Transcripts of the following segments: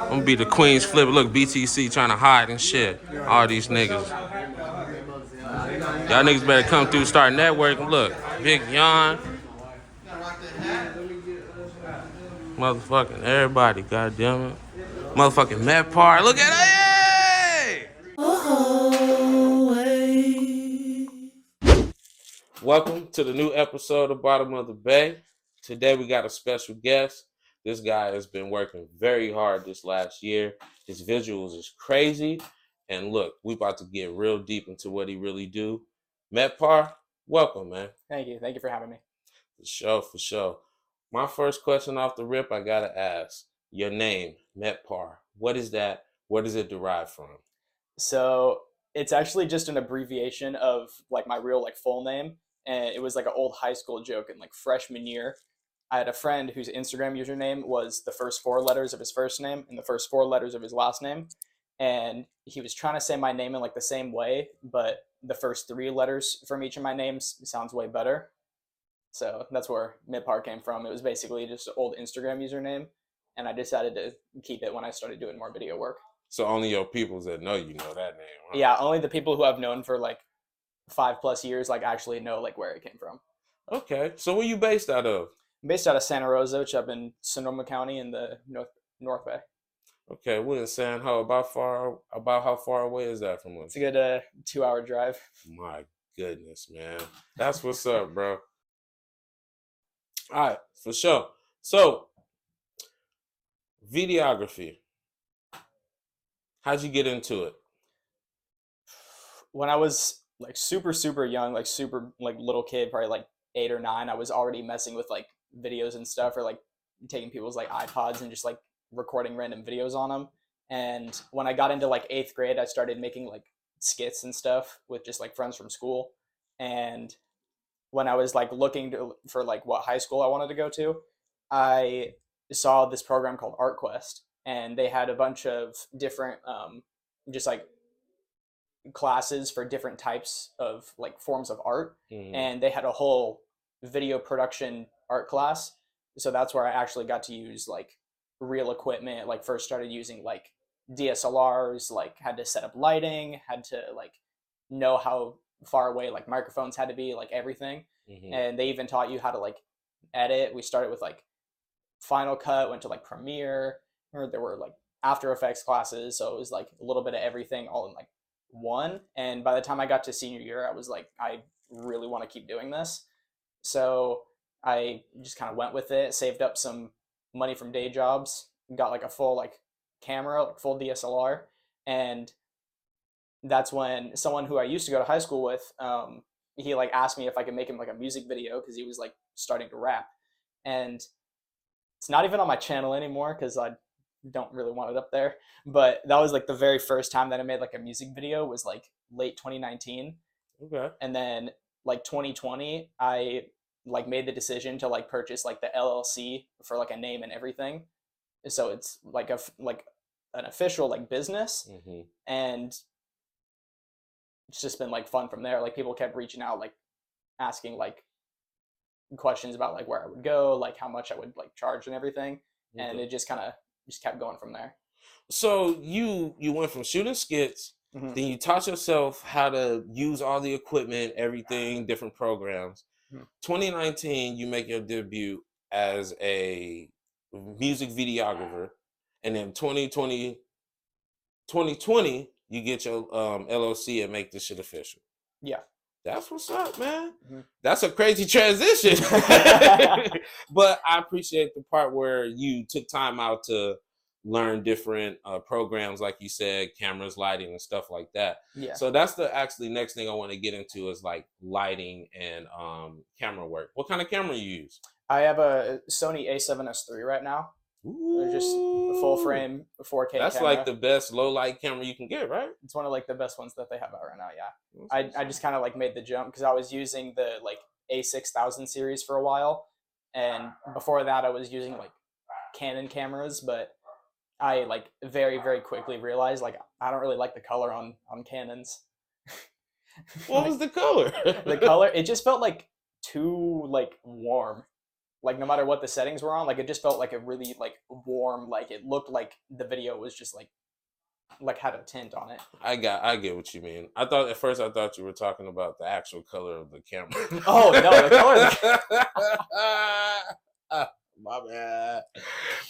I'm gonna be the Queen's flip. Look, BTC trying to hide and shit. All these niggas. Y'all niggas better come through, start networking. Look, Big Yon, motherfucking everybody, goddamn it. Motherfucking Mitpar. Look at it. Hey! Welcome to the new episode of Bottom of the Bay. Today we got a special guest. This guy has been working very hard this last year. His visuals is crazy. And look, we about to get real deep into what he really do. Mitpar, welcome, man. Thank you. Thank you for having me. For sure. My first question off the rip, I gotta ask. Your name, Mitpar. What is that? Where does it derive from? So it's actually just an abbreviation of like my real like full name, and it was like an old high school joke in like freshman year. I had a friend whose Instagram username was the first four letters of his first name and the first four letters of his last name, and he was trying to say my name in like the same way, but the first three letters from each of my names sounds way better. So that's where Mitpar came from. It was basically just an old Instagram username, and I decided to keep it when I started doing more video work. So only your peoples that know you know that name, huh? Yeah, only the people who I've known for like 5+ years like actually know like where it came from. Okay. So where you based out of? I'm based out of Santa Rosa, which up in Sonoma County in the North Bay. Okay, we're in San Ho. About how far away is that from us? It's a good 2-hour drive. My goodness, man. That's what's up, bro. All right, for sure. So, videography. How'd you get into it? When I was like super young, like super like little kid, probably like 8 or 9, I was already messing with like videos and stuff, or like taking people's like iPods and just like recording random videos on them. And when I got into like 8th grade, I started making like skits and stuff with just like friends from school. And when I was like for like what high school I wanted to go to, I saw this program called Art Quest, and they had a bunch of different just like classes for different types of like forms of art. And they had a whole video production art class. So that's where I actually got to use like real equipment. Like first started using like DSLRs, like had to set up lighting, had to like know how far away like microphones had to be, like everything. And they even taught you how to like edit. We started with like Final Cut, went to like Premiere, or there were like After Effects classes. So it was like a little bit of everything all in like one. And by the time I got to senior year, I was like, I really want to keep doing this. So I just kind of went with it, saved up some money from day jobs, got like a full like camera, like full DSLR. And that's when someone who I used to go to high school with, he like asked me if I could make him like a music video because he was like starting to rap. And it's not even on my channel anymore because I don't really want it up there. But that was like the very first time that I made like a music video, was like late 2019. Okay. And then like 2020, I like made the decision to like purchase like the LLC for like a name and everything. So it's like an official like business. And it's just been like fun from there. Like people kept reaching out, like asking like questions about like where I would go, like how much I would like charge and everything. And it just kind of just kept going from there. So you went from shooting skits, then you taught yourself how to use all the equipment, everything, different programs. 2019, you make your debut as a music videographer, and then 2020, you get your LLC and make this shit official. Yeah. That's what's up, man. That's a crazy transition. But I appreciate the part where you took time out to learn different programs, like you said, cameras, lighting, and stuff like that. Yeah. So that's the actually next thing I want to get into is like lighting and camera work. What kind of camera you use? I have a Sony A7S III right now. They're just a full frame 4K That's camera. like the best low light camera you can get, right? It's one of like the best ones that they have out right now. Yeah. I just kind of like made the jump because I was using the like A6000 series for a while, and before that I was using like Canon cameras, but I like very quickly realized like I don't really like the color on Canons. What was the color? The color, it just felt like too like warm. Like no matter what the settings were on, like it just felt like a really like warm, like it looked like the video was just like had a tint on it. I get what you mean. I thought at first you were talking about the actual color of the camera. Oh no, the color of the My bad.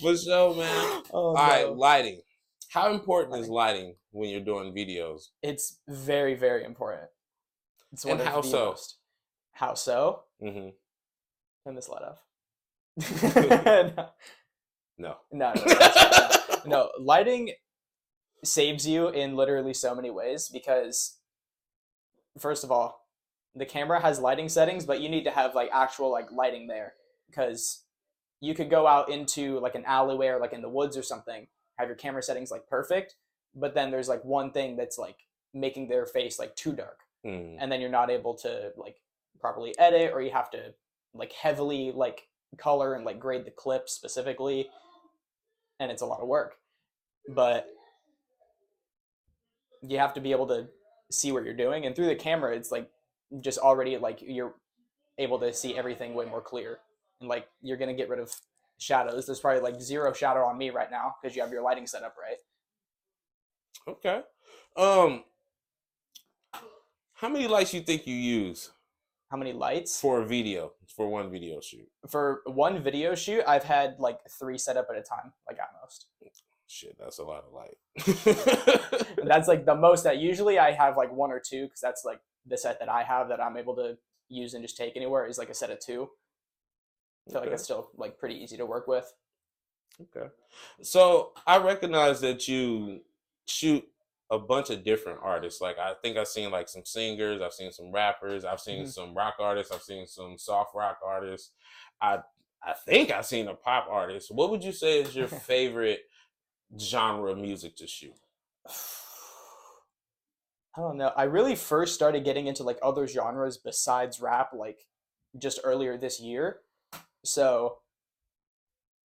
But so man. Oh, All right, no. lighting. How important is lighting when you're doing videos? It's very, very important. It's one And of how the so? most. How so? Mm-hmm. Turn this light off. No. No, that's fine. No, lighting saves you in literally so many ways because, first of all, the camera has lighting settings, but you need to have like actual like lighting there because you could go out into like an alleyway or like in the woods or something, have your camera settings like perfect, but then there's like one thing that's like making their face like too dark, and then you're not able to like properly edit, or you have to like heavily like color and like grade the clip specifically, and it's a lot of work. But you have to be able to see what you're doing, and through the camera it's like just already like you're able to see everything way more clear, and like you're gonna get rid of shadows. There's probably like zero shadow on me right now because you have your lighting set up right. Okay. How many lights you think you use How many lights? for a video, for one video shoot? For one video shoot, I've had like 3 set up at a time, like at most. Shit, that's a lot of light. And that's like the most that usually I have like 1 or 2, because that's like the set that I have that I'm able to use and just take anywhere is like a set of 2. I feel like it's still like pretty easy to work with. Okay. So I recognize that you shoot a bunch of different artists. Like I think I've seen like some singers, I've seen some rappers, I've seen some rock artists, I've seen some soft rock artists. I I think I've seen a pop artist. What would you say is your favorite genre of music to shoot? I don't know. I really first started getting into like other genres besides rap like just earlier this year. So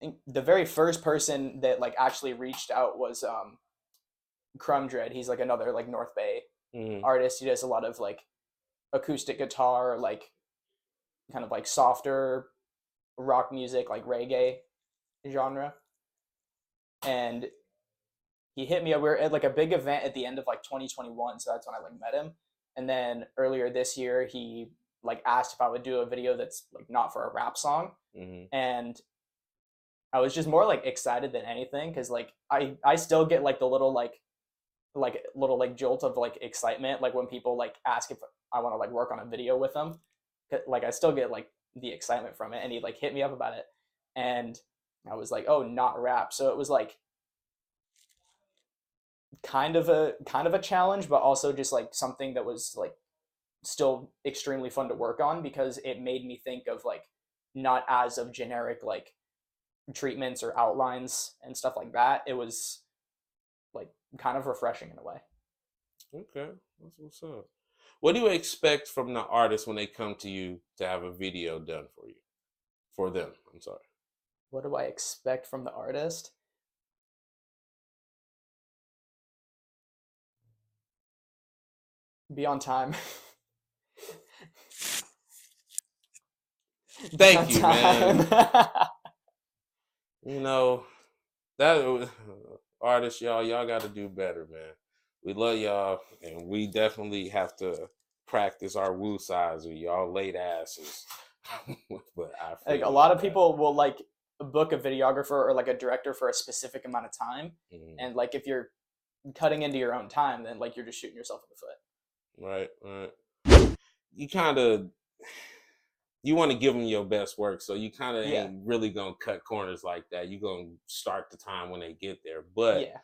I think the very first person that like actually reached out was Crumb Dread. He's like another like North Bay Mm-hmm. artist. He does a lot of like acoustic guitar, like kind of like softer rock music, like reggae genre. And he hit me up. We were at like a big event at the end of like 2021, so that's when I like met him. And then earlier this year, he like asked if I would do a video that's like not for a rap song, Mm-hmm. and I was just more like excited than anything because like I still get like the little like jolt of like excitement like when people like ask if I want to like work on a video with them. Like I still get like the excitement from it, and he like hit me up about it, and I was like, oh, not rap. So it was like kind of a challenge, but also just like something that was like still extremely fun to work on because it made me think of like not as of generic like treatments or outlines and stuff like that. It was like kind of refreshing in a way. Okay, that's what's up. What do you expect from the artist when they come to you to have a video done for you? For them, I'm sorry. What do I expect from the artist? Be on time. Thank you, man. You know, that artists, y'all got to do better, man. We love y'all, and we definitely have to practice our woo sides with y'all late asses. But I Like a feel lot of that. people will like book a videographer or like a director for a specific amount of time, Mhm. and like if you're cutting into your own time, then like you're just shooting yourself in the foot. Right. You kind of you want to give them your best work, so you kind of Yeah. ain't really gonna cut corners like that. You gonna start the time when they get there, but Yeah.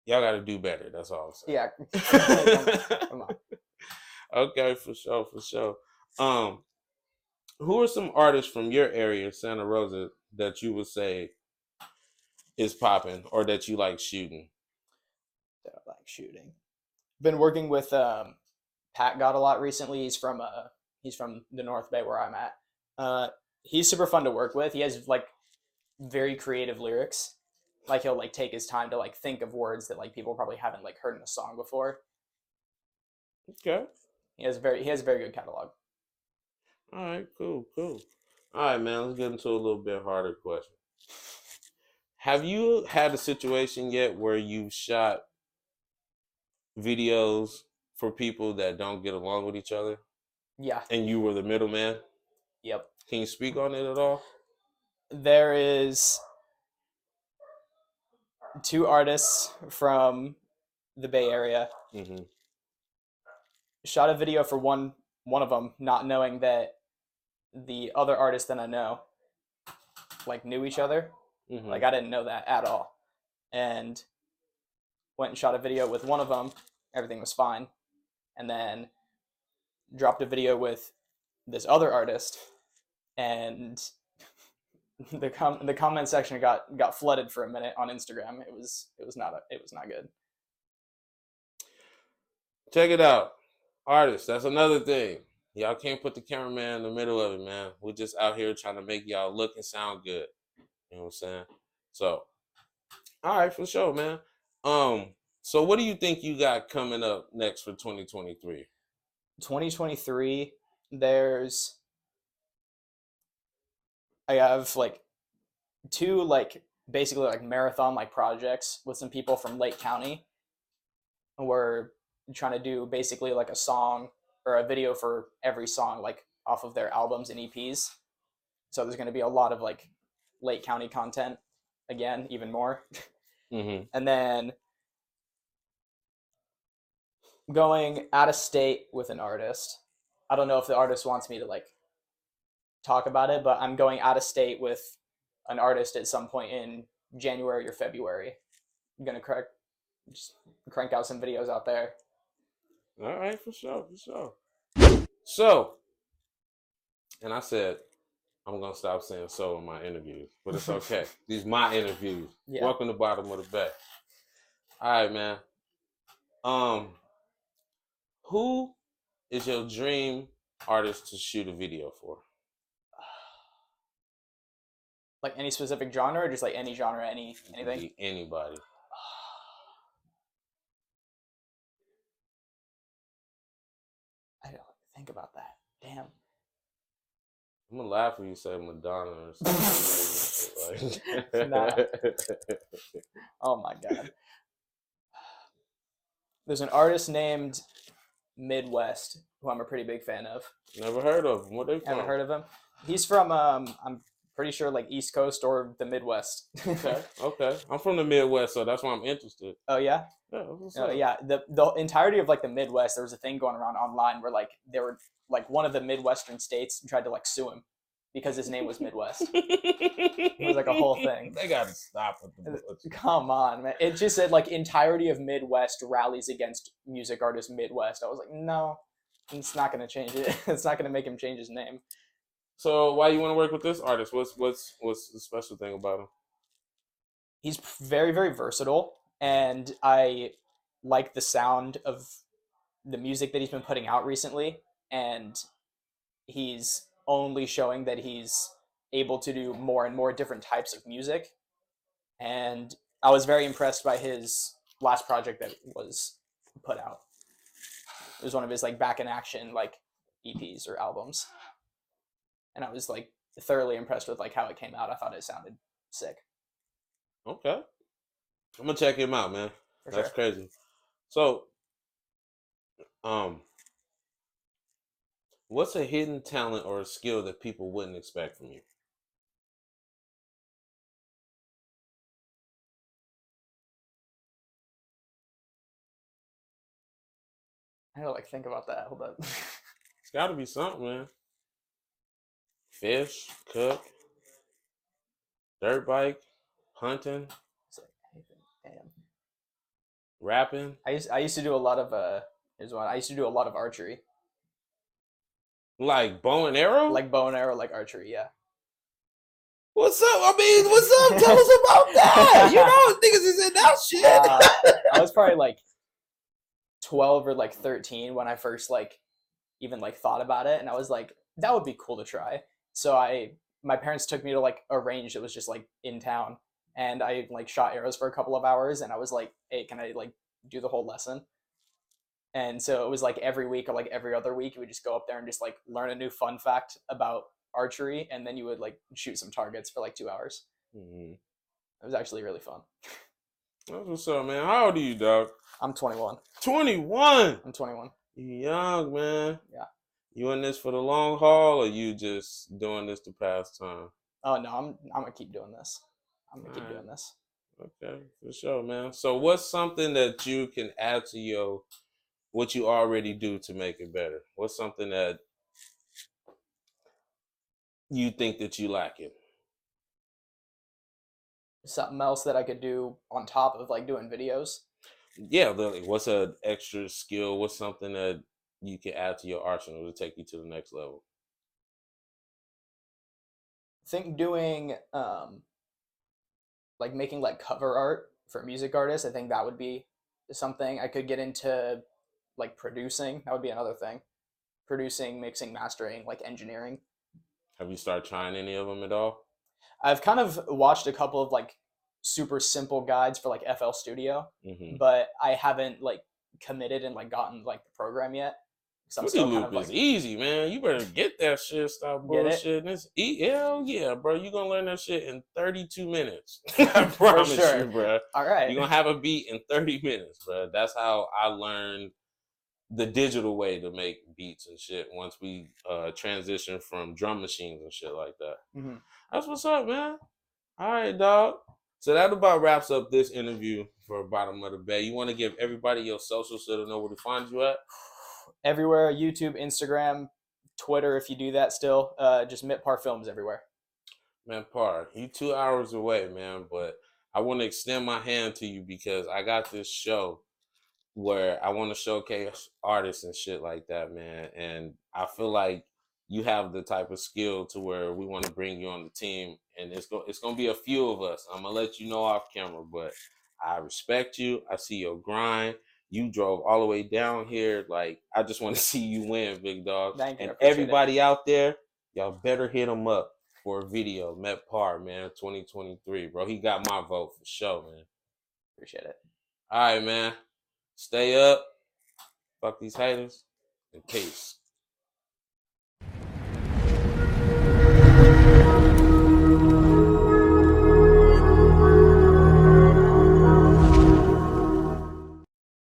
y'all got to do better. That's all I'm saying. Yeah. Come on. Okay, for sure, for sure. Um, who are some artists from your area, Santa Rosa, that you would say is popping or that you like shooting? That I like shooting. Been working with Pat God a lot recently. He's from the North Bay where I'm at. He's super fun to work with. He has like very creative lyrics. Like he'll like take his time to like think of words that like people probably haven't like heard in a song before. Okay. He has a very good catalog. All right, cool. All right, man. Let's get into a little bit harder question. Have you had a situation yet where you shot videos for people that don't get along with each other, Yeah. and you were the middleman? Yep. Can you speak on it at all? There is two artists from the Bay Area. Mm-hmm. Shot a video for one of them, not knowing that the other artist that I know like knew each other. Mm-hmm. Like I didn't know that at all. And went and shot a video with one of them. Everything was fine. And then dropped a video with this other artist, and the comment section got flooded for a minute on Instagram. It was not good. Check it out. Artists, that's another thing. Y'all can't put the cameraman in the middle of it, man. We're just out here trying to make y'all look and sound good. You know what I'm saying? So, all right, for sure, man. So what do you think you got coming up next for 2023? 2023, I have like two like basically like marathon like projects with some people from Lake County. We're trying to do basically like a song or a video for every song like off of their albums and EPs. So there's going to be a lot of like Lake County content again, even more. Mm-hmm. And then going out of state with an artist. I don't know if the artist wants me to like talk about it, but I'm going out of state with an artist at some point in January or February. I'm gonna just crank out some videos out there. All right, for sure. So, and I said I'm gonna stop saying so in my interviews, but it's okay. These my interviews. Yeah. Welcome to Bottom of the Bay. All right, man. Who is your dream artist to shoot a video for? Like any specific genre, or just like any genre, anything? Be anybody. I don't think about that. Damn. I'm gonna laugh when you say Madonna or something. Nah. Oh my god. There's an artist named Midwest who I'm a pretty big fan of. Never heard of him. Where they from? Haven't heard of him. He's from I'm pretty sure like East Coast or the Midwest. Okay. I'm from the Midwest, so that's why I'm interested. Oh yeah. Yeah. What's up? Yeah. The entirety of like the Midwest, there was a thing going around online where like they were like one of the Midwestern states tried to like sue him because his name was Midwest. It was like a whole thing. They gotta stop with the bullshit. Come on, man. It just said like entirety of Midwest rallies against music artist Midwest. I was like, no, it's not gonna change it. It's not gonna make him change his name. So why you want to work with this artist? What's the special thing about him? He's very, very versatile, and I like the sound of the music that he's been putting out recently, and he's only showing that he's able to do more and more different types of music. And I was very impressed by his last project that was put out. It was one of his like back in action like EPs or albums, and I was like thoroughly impressed with like how it came out. I thought it sounded sick. Okay, I'm gonna check him out, man. For That's sure. crazy. So, what's a hidden talent or a skill that people wouldn't expect from you? I gotta like think about that. Hold up. It's got to be something, man. Fish, cook, dirt bike, hunting, It's like anything. Damn. rapping. I used to do a lot of here's one. I used to do a lot of archery. Like bow and arrow? Like bow and arrow, like archery, yeah. What's up? I mean, what's up? Tell us about that. You know, niggas is in that shit. I was probably like 12 or like 13 when I first like even like thought about it, and I was like, that would be cool to try. So my parents took me to like a range that was just like in town, and I like shot arrows for a couple of hours, and I was like, hey, can I like do the whole lesson? And so it was like every week or like every other week, you would just go up there and just like learn a new fun fact about archery, and then you would like shoot some targets for like 2 hours. Mm-hmm. It was actually really fun. That's what's up, man. How old are you, dog? I'm 21. 21. I'm 21. You young, man. Yeah. You in this for the long haul, or you just doing this to pass time? Oh no, I'm gonna keep doing this. I'm gonna keep Alright. doing this. Okay, for sure, man. So, what's something that you can add to what you already do to make it better? What's something that you think that you lack it? Something else that I could do on top of like doing videos. Yeah, literally. What's an extra skill? What's something that you can add to your arsenal to take you to the next level? I think doing like making like cover art for music artists. I think that would be something I could get into. Like producing, that would be another thing. Producing, mixing, mastering, like engineering. Have you started trying any of them at all? I've kind of watched a couple of like super simple guides for like FL Studio, Mm-hmm. but I haven't like committed and like gotten like the program yet. So I'm Fruity still kind Loop of is like, easy, man. You better get that shit. Stop get it bullshitting. Hell yeah, bro. You gonna learn that shit in 32 minutes. I promise sure. you, bro. All right. You're gonna have a beat in 30 minutes, bro. That's how I learned the digital way to make beats and shit once we transition from drum machines and shit like that. Mm-hmm. That's what's up, man. All right, dog. So that about wraps up this interview for Bottom of the Bay. You want to give everybody your socials so they know where to find you at? Everywhere: YouTube, Instagram, Twitter. If you do that still, just Mitpar Films everywhere. Man, Par, you 2 hours away, man. But I want to extend my hand to you because I got this show where I want to showcase artists and shit like that, man. And I feel like you have the type of skill to where we want to bring you on the team, and it's gonna be a few of us. I'm gonna let you know off camera, but I respect you. I see your grind. You drove all the way down here. Like, I just want to see you win, big dog. Thank you. And I appreciate everybody out there, y'all better hit him up for a video. Mitpar, man, 2023, bro. He got my vote for sure, man. Appreciate it. All right, man. Stay up. Fuck these haters. And peace.